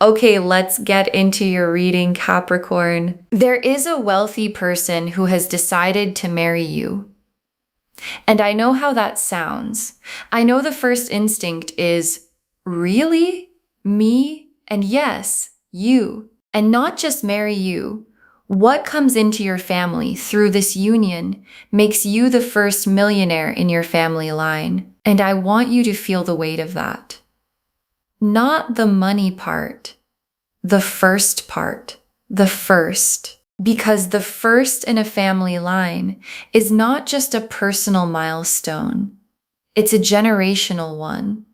Okay, let's get into your reading, Capricorn. There is a wealthy person who has decided to marry you. And I know how that sounds. I know the first instinct is, really? Me? And yes, you. And not just marry you. What comes into your family through this union makes you the first millionaire in your family line. And I want you to feel the weight of that. Not the money part, the first part, the first. Because the first in a family line is not just a personal milestone. It's a generational one.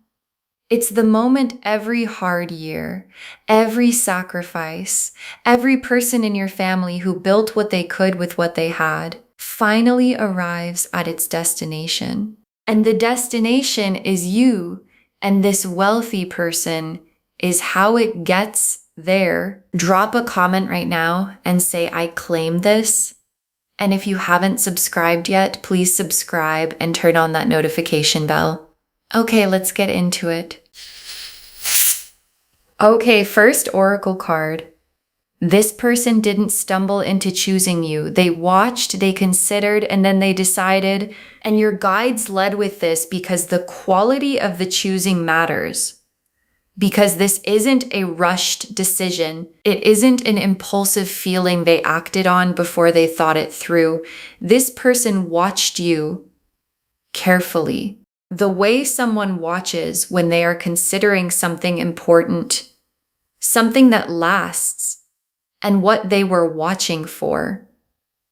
It's the moment every hard year, every sacrifice, every person in your family who built what they could with what they had finally arrives at its destination. And the destination is you, and this wealthy person is how it gets there. Drop a comment right now and say, I claim this. And if you haven't subscribed yet, please subscribe and turn on that notification bell. Okay, let's get into it. Okay, first oracle card. This person didn't stumble into choosing you. They watched, they considered, and then they decided. And your guides led with this because the quality of the choosing matters. Because this isn't a rushed decision. It isn't an impulsive feeling they acted on before they thought it through. This person watched you carefully. The way someone watches when they are considering something important, something that lasts, and what they were watching for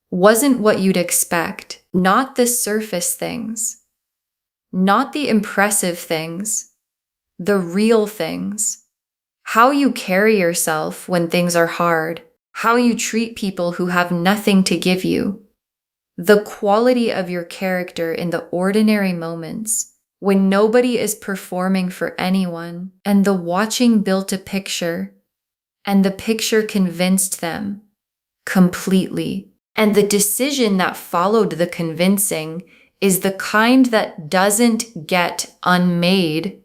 wasn't what you'd expect. Not the surface things, not the impressive things, the real things. How you carry yourself when things are hard, how you treat people who have nothing to give you. The quality of your character in the ordinary moments when nobody is performing for anyone, and the watching built a picture, and the picture convinced them completely. And the decision that followed the convincing is the kind that doesn't get unmade.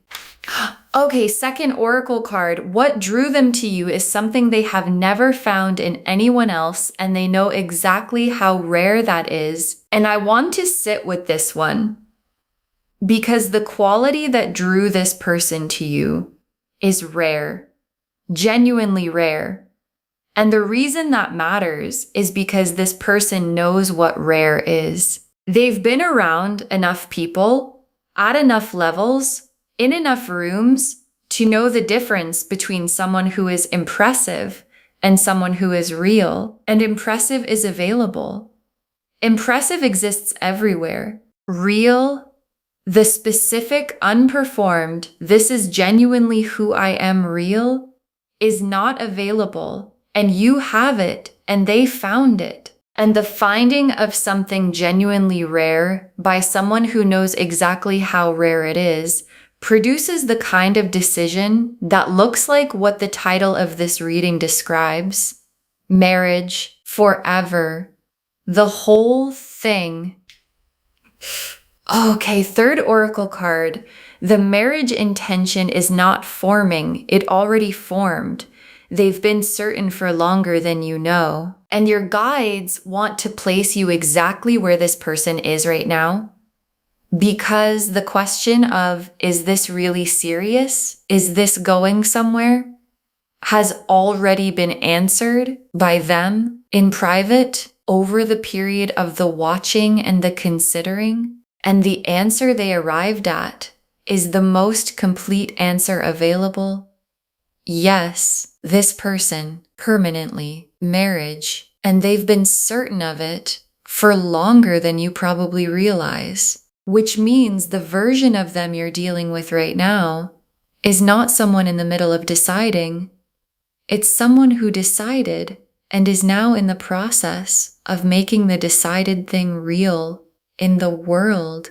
Okay, second oracle card. What drew them to you is something they have never found in anyone else, and they know exactly how rare that is. And I want to sit with this one because the quality that drew this person to you is rare, genuinely rare. And the reason that matters is because this person knows what rare is. They've been around enough people, at enough levels, in enough rooms to know the difference between someone who is impressive and someone who is real. And impressive is available. Impressive exists everywhere. Real, the specific, unperformed, this is genuinely who I am real, is not available. And you have it, and they found it. And the finding of something genuinely rare by someone who knows exactly how rare it is produces the kind of decision that looks like what the title of this reading describes. Marriage, forever, the whole thing. Okay, third oracle card. The marriage intention is not forming, it already formed. They've been certain for longer than you know. And your guides want to place you exactly where this person is right now. Because the question of, is this really serious? Is this going somewhere? Has already been answered by them in private over the period of the watching and the considering. And the answer they arrived at is the most complete answer available. Yes, this person, permanently, marriage, and they've been certain of it for longer than you probably realize. Which means the version of them you're dealing with right now is not someone in the middle of deciding. It's someone who decided and is now in the process of making the decided thing real in the world.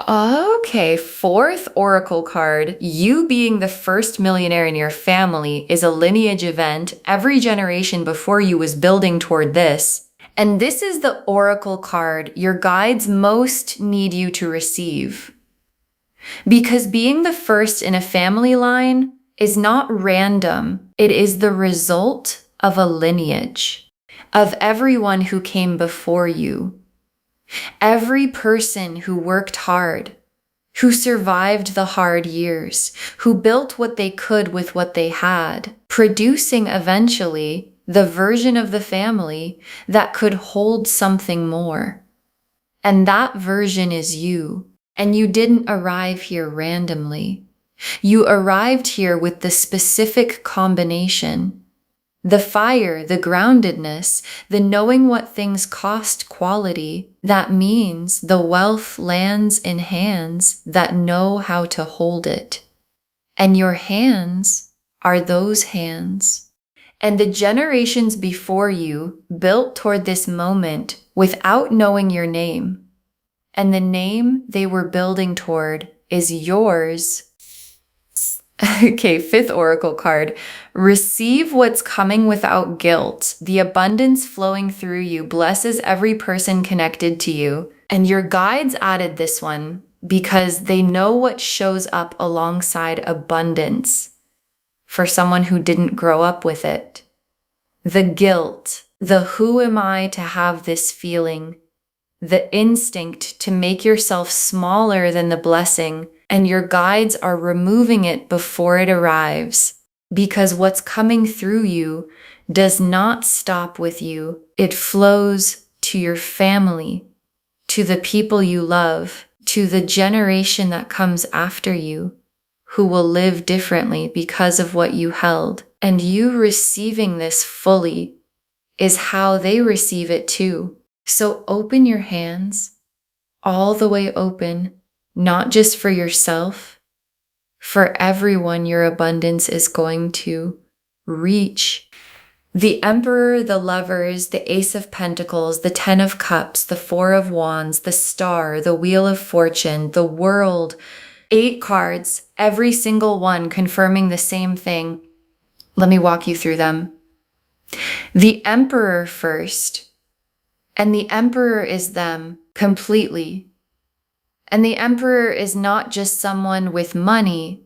Okay, fourth oracle card. You being the first millionaire in your family is a lineage event. Every generation before you was building toward this. And this is the oracle card your guides most need you to receive. Because being the first in a family line is not random. It is the result of a lineage, of everyone who came before you. Every person who worked hard, who survived the hard years, who built what they could with what they had, producing eventually the version of the family that could hold something more. And that version is you. And you didn't arrive here randomly. You arrived here with the specific combination. The fire, the groundedness, the knowing what things cost quality. That means the wealth lands in hands that know how to hold it. And your hands are those hands. And the generations before you built toward this moment without knowing your name. And the name they were building toward is yours. Okay, fifth oracle card. Receive what's coming without guilt. The abundance flowing through you blesses every person connected to you. And your guides added this one because they know what shows up alongside abundance for someone who didn't grow up with it. The guilt, the who am I to have this feeling, the instinct to make yourself smaller than the blessing, and your guides are removing it before it arrives, because what's coming through you does not stop with you. It flows to your family, to the people you love, to the generation that comes after you, who will live differently because of what you held. And you receiving this fully is how they receive it too. So open your hands, all the way open, not just for yourself, for everyone your abundance is going to reach. The Emperor, the Lovers, the Ace of Pentacles, the Ten of Cups, the Four of Wands, the Star, the Wheel of Fortune, the World, 8 cards, every single one confirming the same thing. Let me walk you through them. The Emperor first. And the Emperor is them completely. And the Emperor is not just someone with money.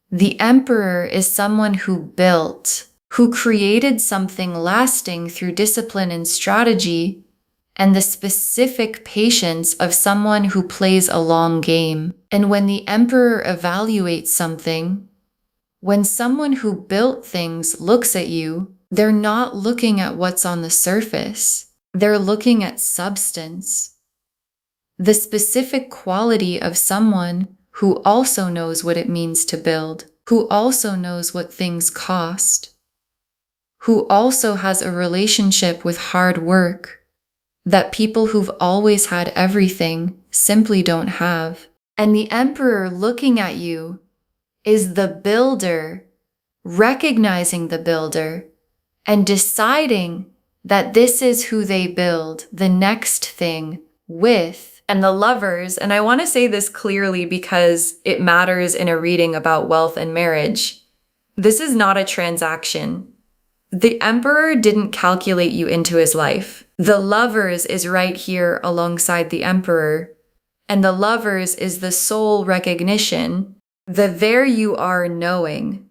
The Emperor is someone who built, who created something lasting through discipline and strategy, and the specific patience of someone who plays a long game. And when the Emperor evaluates something, when someone who built things looks at you, they're not looking at what's on the surface. They're looking at substance, the specific quality of someone who also knows what it means to build, who also knows what things cost, who also has a relationship with hard work that people who've always had everything simply don't have. And the Emperor looking at you is the builder, recognizing the builder and deciding that this is who they build the next thing with. And the Lovers, and I want to say this clearly because it matters in a reading about wealth and marriage. This is not a transaction. The Emperor didn't calculate you into his life. The Lovers is right here alongside the Emperor. And the Lovers is the soul recognition, the there you are knowing.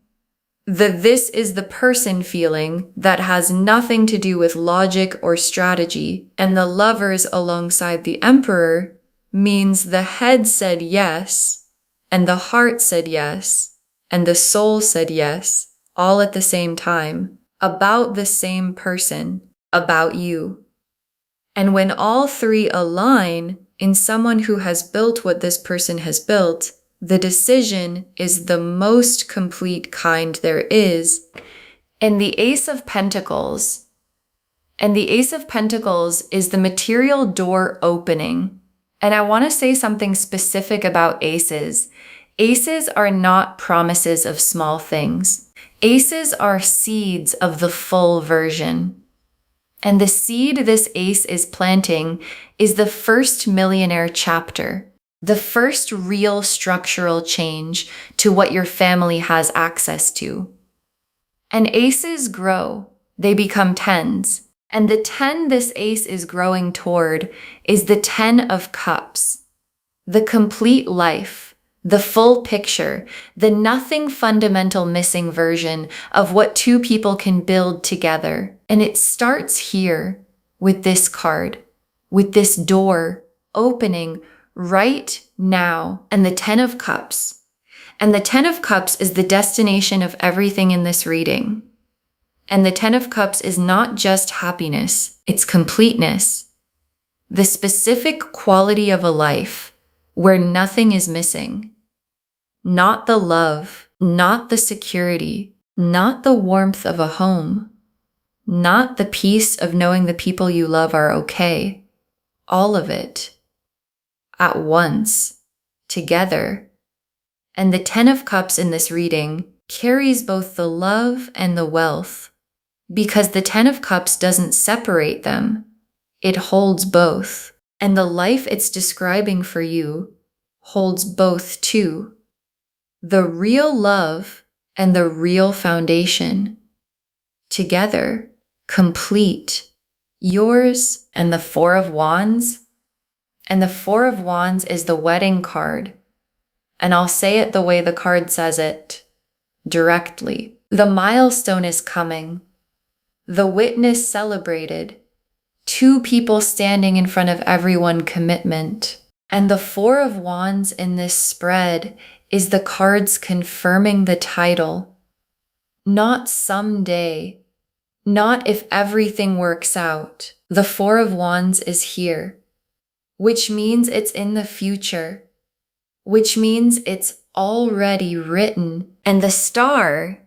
The this is the person feeling that has nothing to do with logic or strategy. And the Lovers alongside the Emperor means the head said yes, and the heart said yes, and the soul said yes, all at the same time, about the same person, about you. And when all three align in someone who has built what this person has built, the decision is the most complete kind there is. And the Ace of Pentacles. And the Ace of Pentacles is the material door opening. And I want to say something specific about aces. Aces are not promises of small things. Aces are seeds of the full version. And the seed this ace is planting is the first Millionaire chapter. The first real structural change to what your family has access to. And aces grow, they become 10s. And the 10 this ace is growing toward is the 10 of Cups, the complete life, the full picture, the nothing fundamental missing version of what two people can build together. And it starts here with this card, with this door opening right now, and the 10 of Cups. And the 10 of Cups is the destination of everything in this reading. And the 10 of Cups is not just happiness, it's completeness. The specific quality of a life where nothing is missing. Not the love, not the security, not the warmth of a home, not the peace of knowing the people you love are okay. All of it. At once. Together. And the 10 of Cups in this reading carries both the love and the wealth, because the 10 of Cups doesn't separate them. It holds both. And the life it's describing for you holds both too. The real love and the real foundation. Together, complete. Yours and the 4 of Wands. And the 4 of Wands is the wedding card. And I'll say it the way the card says it, directly. The milestone is coming. The witness celebrated. 2 people standing in front of everyone, commitment. And the 4 of Wands in this spread is the cards confirming the title. Not someday. Not if everything works out. The 4 of Wands is here, which means it's in the future, which means it's already written. And the star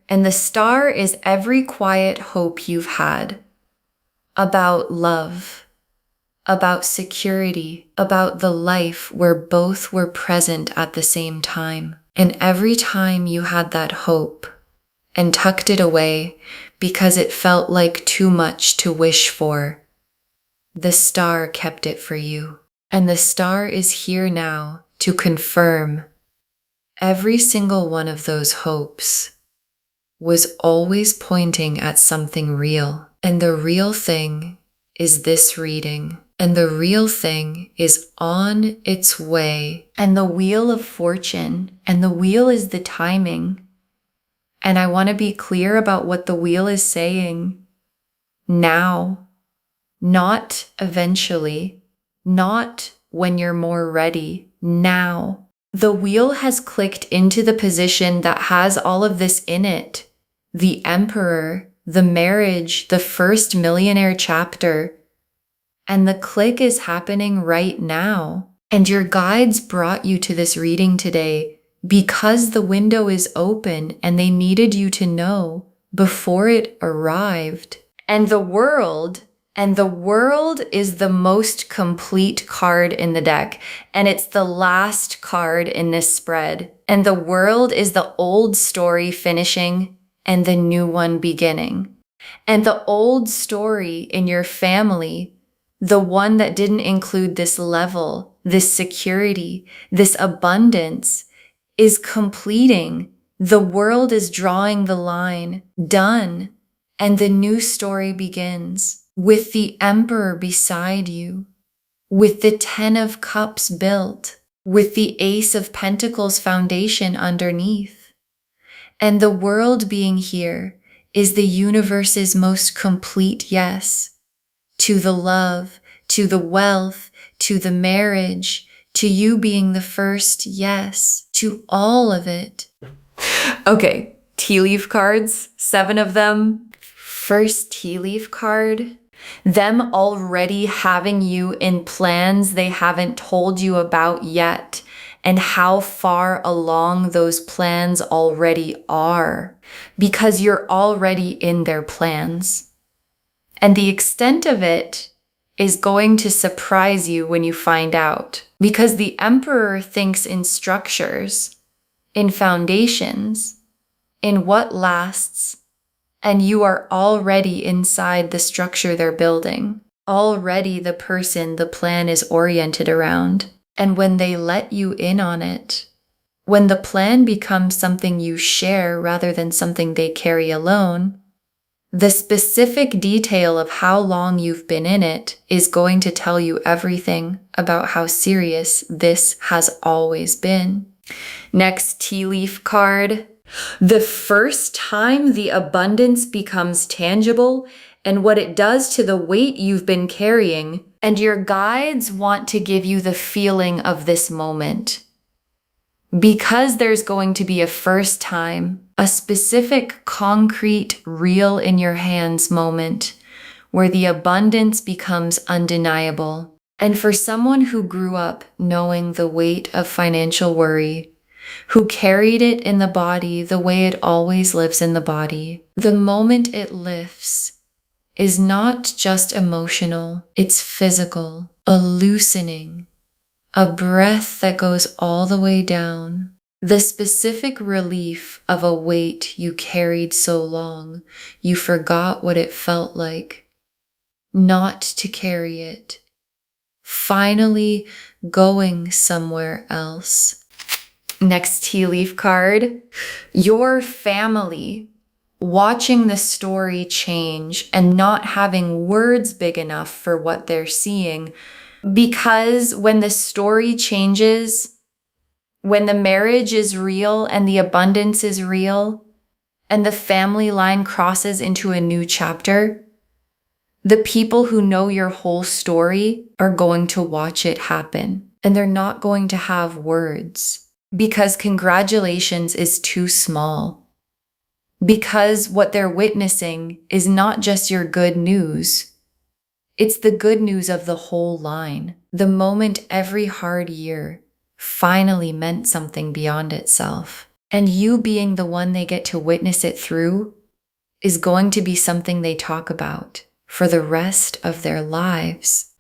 is every quiet hope you've had about love, about security, about the life where both were present at the same time. And every time you had that hope and tucked it away because it felt like too much to wish for, the star kept it for you. And the star is here now to confirm every single one of those hopes was always pointing at something real. And the real thing is this reading. And the real thing is on its way. And the wheel of fortune, and the wheel is the timing. And I want to be clear about what the wheel is saying. Now, not eventually, not when you're more ready, now. The wheel has clicked into the position that has all of this in it. The Emperor, the marriage, the first Millionaire chapter. And the click is happening right now. And your guides brought you to this reading today because the window is open and they needed you to know before it arrived. And the world is the most complete card in the deck. And it's the last card in this spread. And the world is the old story finishing and the new one beginning. And the old story in your family, the one that didn't include this level, this security, this abundance, is completing. The world is drawing the line, done, and the new story begins with the Emperor beside you, with the 10 of Cups built, with the Ace of Pentacles foundation underneath. And the world being here is the universe's most complete yes to the love, to the wealth, to the marriage, to you being the first yes, to all of it. Okay, tea leaf cards, 7 of them. First tea leaf card, them already having you in plans they haven't told you about yet, and how far along those plans already are, because you're already in their plans. And the extent of it is going to surprise you when you find out, because the Emperor thinks in structures, in foundations, in what lasts, and you are already inside the structure they're building, already the person the plan is oriented around. And when they let you in on it, when the plan becomes something you share rather than something they carry alone, the specific detail of how long you've been in it is going to tell you everything about how serious this has always been. Next tea leaf card. The first time the abundance becomes tangible and what it does to the weight you've been carrying, and your guides want to give you the feeling of this moment. Because there's going to be a first time, a specific, concrete, real in your hands moment where the abundance becomes undeniable. And for someone who grew up knowing the weight of financial worry, who carried it in the body the way it always lives in the body, the moment it lifts is not just emotional, it's physical, a loosening, a breath that goes all the way down, the specific relief of a weight you carried so long, you forgot what it felt like not to carry it, finally going somewhere else. Next tea leaf card, your family watching the story change and not having words big enough for what they're seeing. Because when the story changes, when the marriage is real and the abundance is real, and the family line crosses into a new chapter, the people who know your whole story are going to watch it happen, and they're not going to have words. Because congratulations is too small. Because what they're witnessing is not just your good news. It's the good news of the whole line. The moment every hard year finally meant something beyond itself. And you being the one they get to witness it through is going to be something they talk about for the rest of their lives.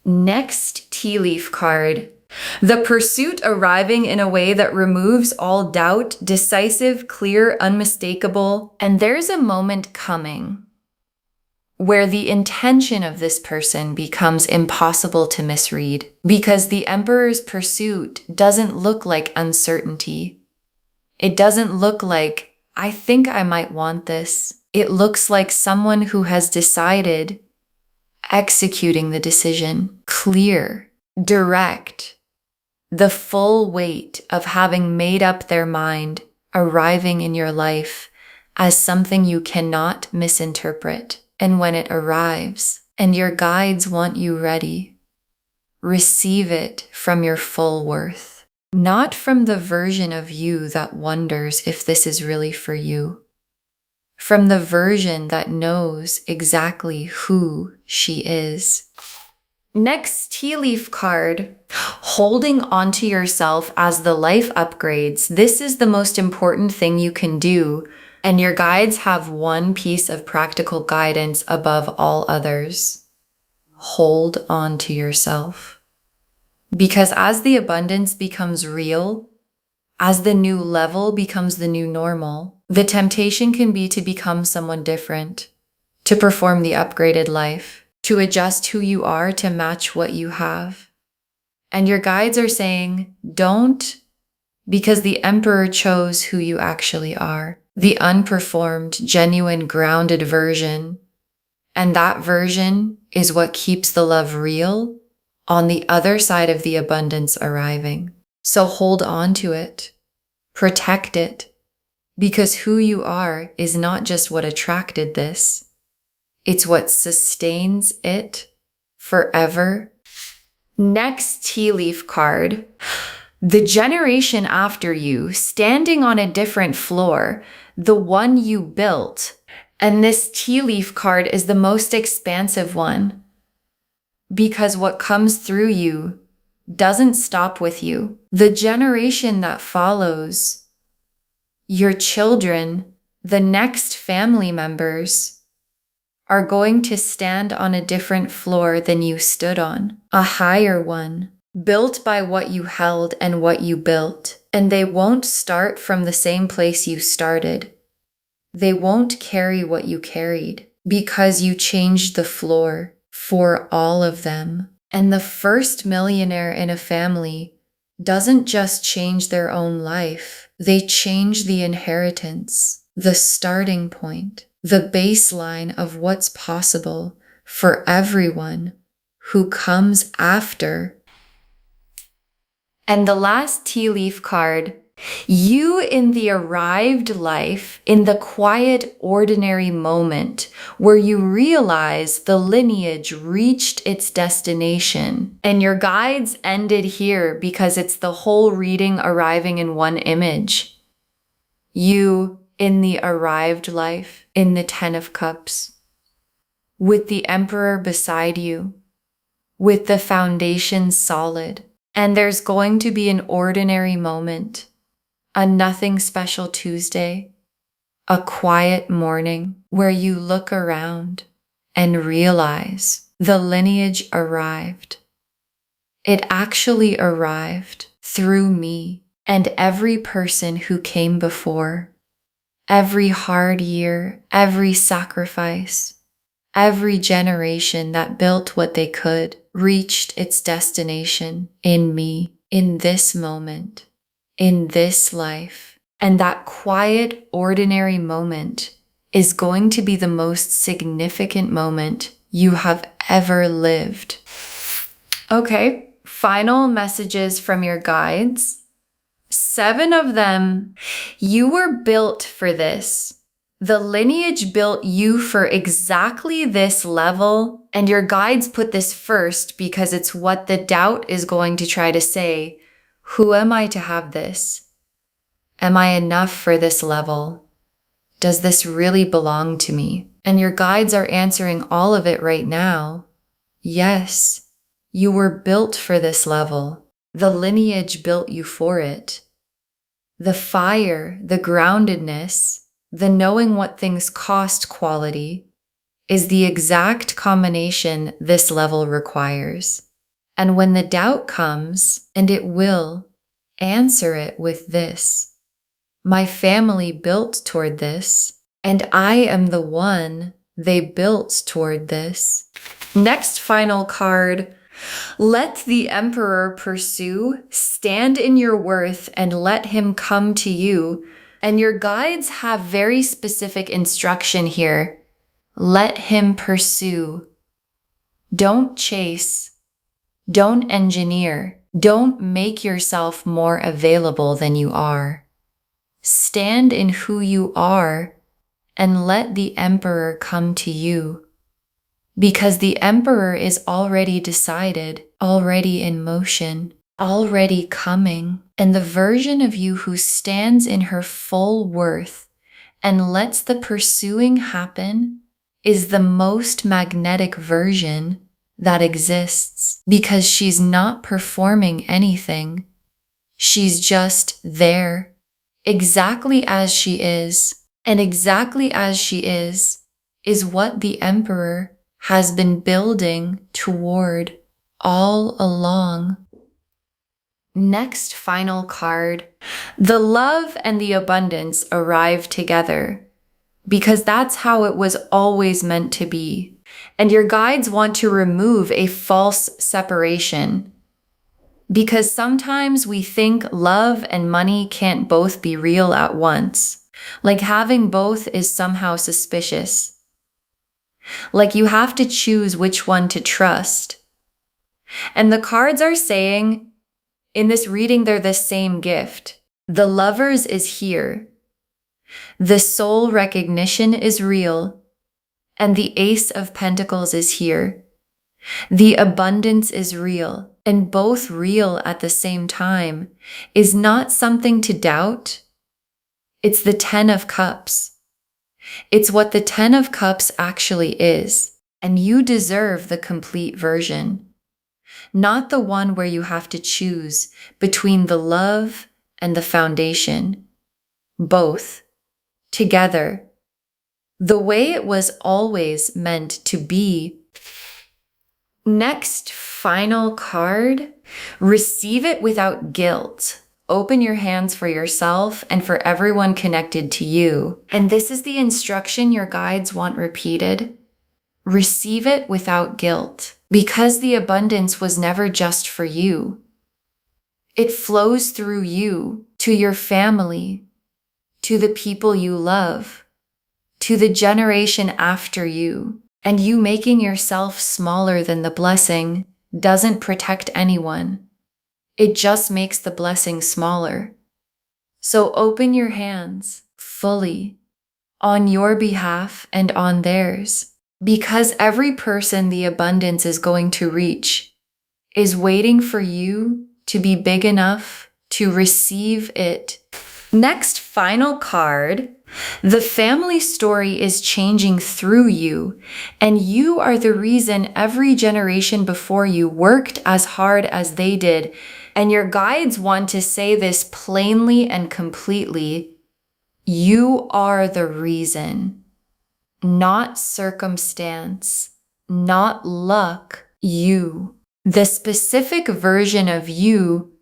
Next tea leaf card. The pursuit arriving in a way that removes all doubt, decisive, clear, unmistakable. And there's a moment coming where the intention of this person becomes impossible to misread, because the Emperor's pursuit doesn't look like uncertainty. It doesn't look like, I think I might want this. It looks like someone who has decided, executing the decision, clear, direct, the full weight of having made up their mind, arriving in your life as something you cannot misinterpret. And when it arrives and your guides want you ready, receive it from your full worth, not from the version of you that wonders if this is really for you, from the version that knows exactly who she is. Next tea leaf card, holding onto yourself as the life upgrades. This is the most important thing you can do. And your guides have one piece of practical guidance above all others. Hold on to yourself. Because as the abundance becomes real, as the new level becomes the new normal, the temptation can be to become someone different, to perform the upgraded life, to adjust who you are to match what you have. And your guides are saying, don't, because the Emperor chose who you actually are. The unperformed, genuine, grounded version. And that version is what keeps the love real on the other side of the abundance arriving. So hold on to it. Protect it. Because who you are is not just what attracted this. It's what sustains it forever. Next tea leaf card. The generation after you, standing on a different floor, the one you built. And this tea leaf card is the most expansive one, because what comes through you doesn't stop with you. The generation that follows, your children, the next family members, are going to stand on a different floor than you stood on, a higher one, built by what you held and what you built. And they won't start from the same place you started. They won't carry what you carried because you changed the floor for all of them. And the first millionaire in a family doesn't just change their own life. They change the inheritance, the starting point, the baseline of what's possible for everyone who comes after. And the last tea leaf card, you in the arrived life, in the quiet, ordinary moment where you realize the lineage reached its destination. And your guides ended here because it's the whole reading arriving in one image. You in the arrived life, in the Ten of Cups, with the Emperor beside you, with the foundation solid. And there's going to be an ordinary moment, a nothing special Tuesday, a quiet morning where you look around and realize the lineage arrived. It actually arrived through me and every person who came before. Every hard year, every sacrifice, every generation that built what they could reached its destination in me, in this moment, in this life. And that quiet, ordinary moment is going to be the most significant moment you have ever lived. Okay, final messages from your guides. 7 of them, you were built for this. The lineage built you for exactly this level, and your guides put this first because it's what the doubt is going to try to say. Who am I to have this? Am I enough for this level? Does this really belong to me? And your guides are answering all of it right now. Yes, you were built for this level. The lineage built you for it. The fire, the groundedness, the knowing what things cost quality is the exact combination this level requires. And when the doubt comes, and it will, answer it with this. My family built toward this, and I am the one they built toward this. Next final card. Let the Emperor pursue, stand in your worth, and let him come to you. And your guides have very specific instruction here. Let him pursue. Don't chase. Don't engineer. Don't make yourself more available than you are. Stand in who you are and let the Emperor come to you. Because the Emperor is already decided, already in motion, already coming. And the version of you who stands in her full worth and lets the pursuing happen is the most magnetic version that exists. Because she's not performing anything. She's just there, exactly as she is. And exactly as she is what the Emperor has been building toward all along. Next final card. The love and the abundance arrive together because that's how it was always meant to be. And your guides want to remove a false separation because sometimes we think love and money can't both be real at once. Like having both is somehow suspicious. Like you have to choose which one to trust. And the cards are saying, in this reading, they're the same gift. The Lovers is here. The soul recognition is real. And the Ace of Pentacles is here. The abundance is real. And both real at the same time is not something to doubt. It's the 10 of Cups. It's what the 10 of Cups actually is, and you deserve the complete version. Not the one where you have to choose between the love and the foundation. Both. Together. The way it was always meant to be. Next, final card. Receive it without guilt. Open your hands for yourself and for everyone connected to you. And this is the instruction your guides want repeated. Receive it without guilt, because the abundance was never just for you. It flows through you, to your family, to the people you love, to the generation after you. And you making yourself smaller than the blessing doesn't protect anyone. It just makes the blessing smaller. So open your hands fully on your behalf and on theirs, because every person the abundance is going to reach is waiting for you to be big enough to receive it. Next, final card. The family story is changing through you, and you are the reason every generation before you worked as hard as they did. And your guides want to say this plainly and completely. You are the reason, not circumstance, not luck, you. The specific version of you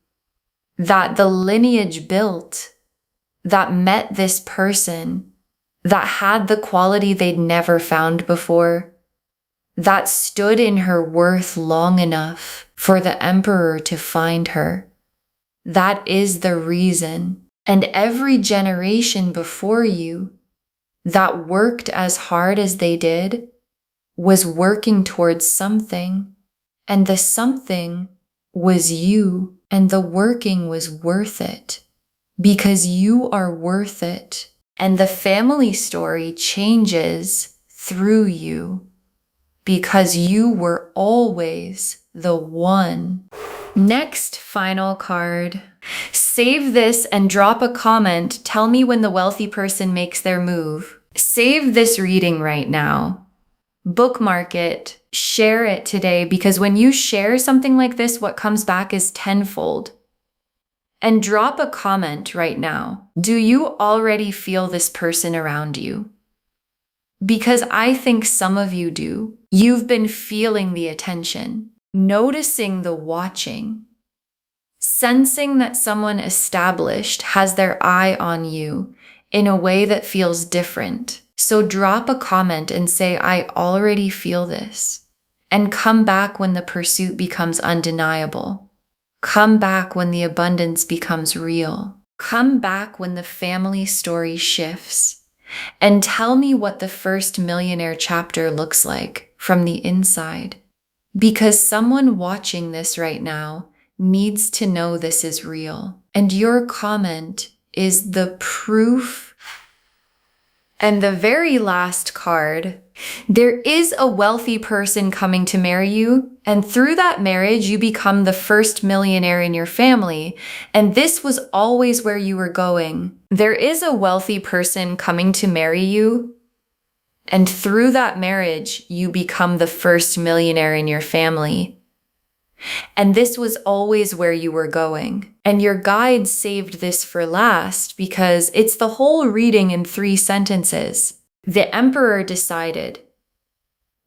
that the lineage built, that met this person, that had the quality they'd never found before, that stood in her worth long enough for the emperor to find her. That is the reason. And every generation before you that worked as hard as they did was working towards something. And the something was you, and the working was worth it. Because you are worth it, and the family story changes through you, because you were always the one. Next, final card. Save this and drop a comment. Tell me when the wealthy person makes their move. Save this reading right now. Bookmark it. Share it today, because when you share something like this, what comes back is tenfold. And drop a comment right now. Do you already feel this person around you? Because I think some of you do. You've been feeling the attention, noticing the watching, sensing that someone established has their eye on you in a way that feels different. So drop a comment and say, I already feel this. And come back when the pursuit becomes undeniable. Come back when the abundance becomes real. Come back when the family story shifts. And tell me what the first Millionaire chapter looks like from the inside. Because someone watching this right now needs to know this is real. And your comment is the proof. And the very last card. There is a wealthy person coming to marry you, and through that marriage, you become the first millionaire in your family, and this was always where you were going. There is a wealthy person coming to marry you, and through that marriage, you become the first millionaire in your family. And this was always where you were going. And your guide saved this for last because it's the whole reading in 3 sentences. The emperor decided,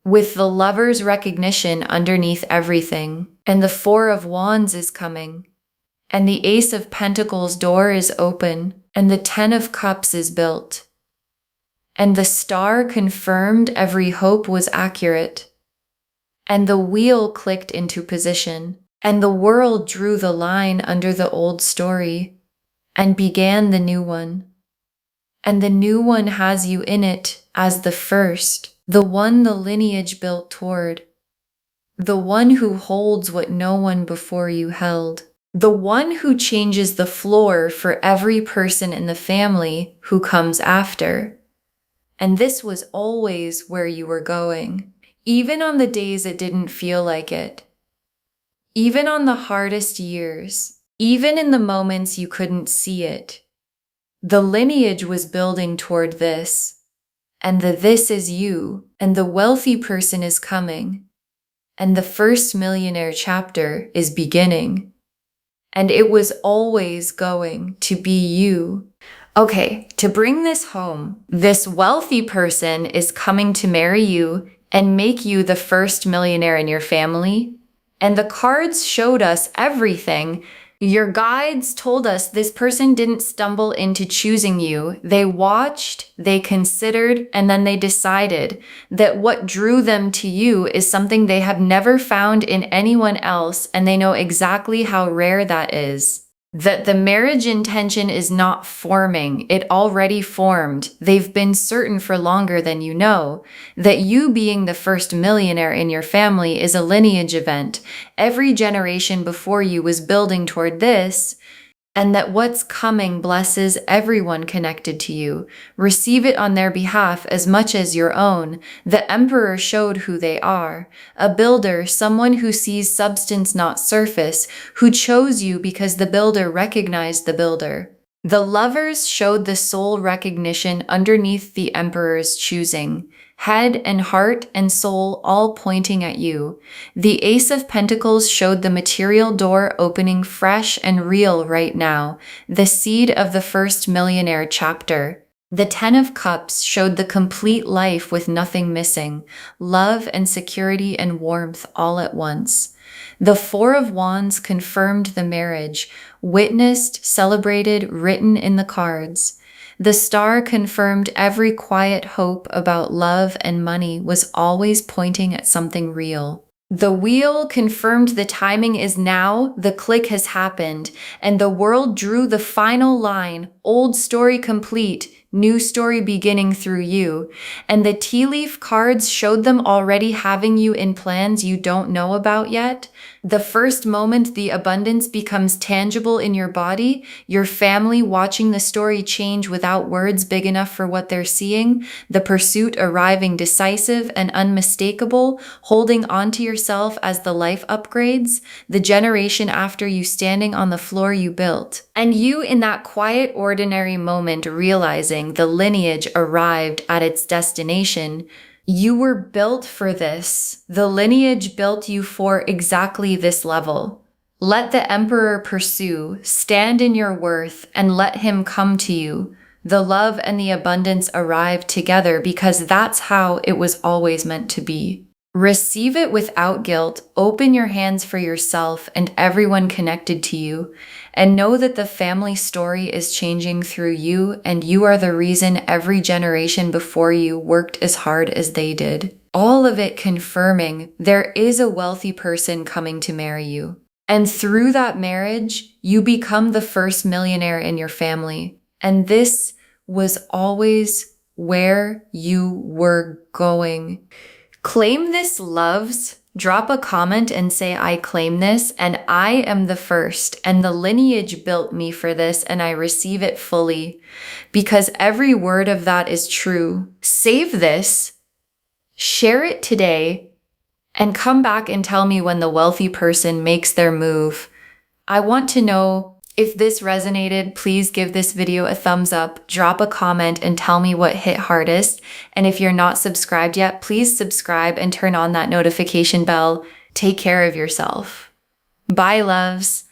with the lover's recognition underneath everything, and the 4 of Wands is coming, and the Ace of Pentacles door is open, and the 10 of Cups is built, and the star confirmed every hope was accurate, and the wheel clicked into position, and the world drew the line under the old story, and began the new one. And the new one has you in it as the first, the one the lineage built toward, the one who holds what no one before you held, the one who changes the floor for every person in the family who comes after. And this was always where you were going, even on the days it didn't feel like it, even on the hardest years, even in the moments you couldn't see it. The lineage was building toward this, and the this is you, and the wealthy person is coming, and the first millionaire chapter is beginning, and it was always going to be you. Okay, to bring this home, this wealthy person is coming to marry you and make you the first millionaire in your family, and the cards showed us everything. Your guides told us this person didn't stumble into choosing you. They watched, they considered, and then they decided that what drew them to you is something they have never found in anyone else, and they know exactly how rare that is. That the marriage intention is not forming, it already formed. They've been certain for longer than you know. That you being the first millionaire in your family is a lineage event. Every generation before you was building toward this, and that what's coming blesses everyone connected to you. Receive it on their behalf as much as your own. The Emperor showed who they are. A builder, someone who sees substance, not surface, who chose you because the builder recognized the builder. The Lovers showed the soul recognition underneath the Emperor's choosing. Head and heart and soul all pointing at you. The Ace of Pentacles showed the material door opening fresh and real right now, the seed of the first millionaire chapter. The Ten of Cups showed the complete life with nothing missing, love and security and warmth all at once. The Four of Wands confirmed the marriage, witnessed, celebrated, written in the cards. The Star confirmed every quiet hope about love and money was always pointing at something real. The Wheel confirmed the timing is now, the click has happened, and the world drew the final line, old story complete, new story beginning through you. And the tea leaf cards showed them already having you in plans you don't know about yet. The first moment the abundance becomes tangible in your body, your family watching the story change without words big enough for what they're seeing, the pursuit arriving decisive and unmistakable, holding on to yourself as the life upgrades, the generation after you standing on the floor you built. And you in that quiet, ordinary moment realizing the lineage arrived at its destination. You were built for this. The lineage built you for exactly this level. Let the Emperor pursue, stand in your worth, and let him come to you. The love and the abundance arrive together because that's how it was always meant to be. Receive it without guilt, open your hands for yourself and everyone connected to you, and know that the family story is changing through you, and you are the reason every generation before you worked as hard as they did. All of it confirming there is a wealthy person coming to marry you. And through that marriage, you become the first millionaire in your family. And this was always where you were going. Claim this, loves. Drop a comment and say, I claim this, and I am the first, and the lineage built me for this, and I receive it fully. Because every word of that is true. Save this, share it today, and come back and tell me when the wealthy person makes their move. I want to know. If this resonated, please give this video a thumbs up, drop a comment, and tell me what hit hardest. And if you're not subscribed yet, please subscribe and turn on that notification bell. Take care of yourself. Bye, loves.